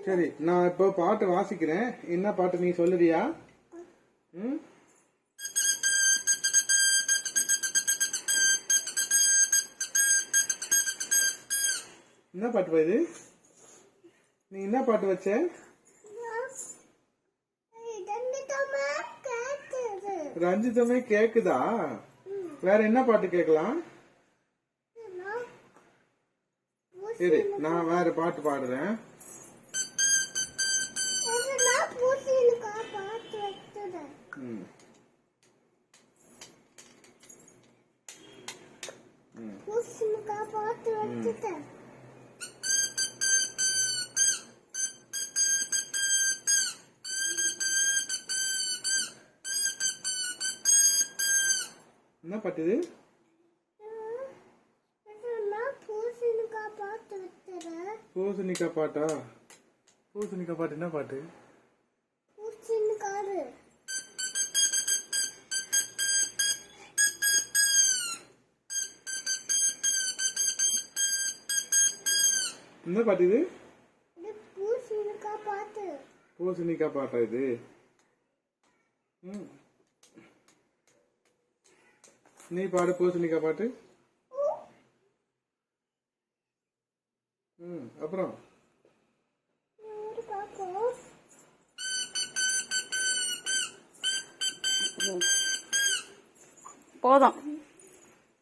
சரி, நான் இப்போ பாட்டு வாசிக்கிறேன். என்ன பாட்டு நீ சொல்லுவியா? ம், என்ன பாட்டு இது? நீ என்ன பாட்டு வச்ச? ரஞ்சிதமே கேக்குதா? வேற என்ன பாட்டு கேட்கலாம்? சரி, நான் வேற பாட்டு பாடுறேன். என்ன பாட்டு இது? பூசணிக்கா பாட்டா? பூசணிக்கா பாட்டு என்ன பாட்டு? என்ன பாட்டு இது? பூசணிக்கா பாட்டா இது? நீ பாடு பூசணிக்கா பாட்டு. அப்புறம் போதும்.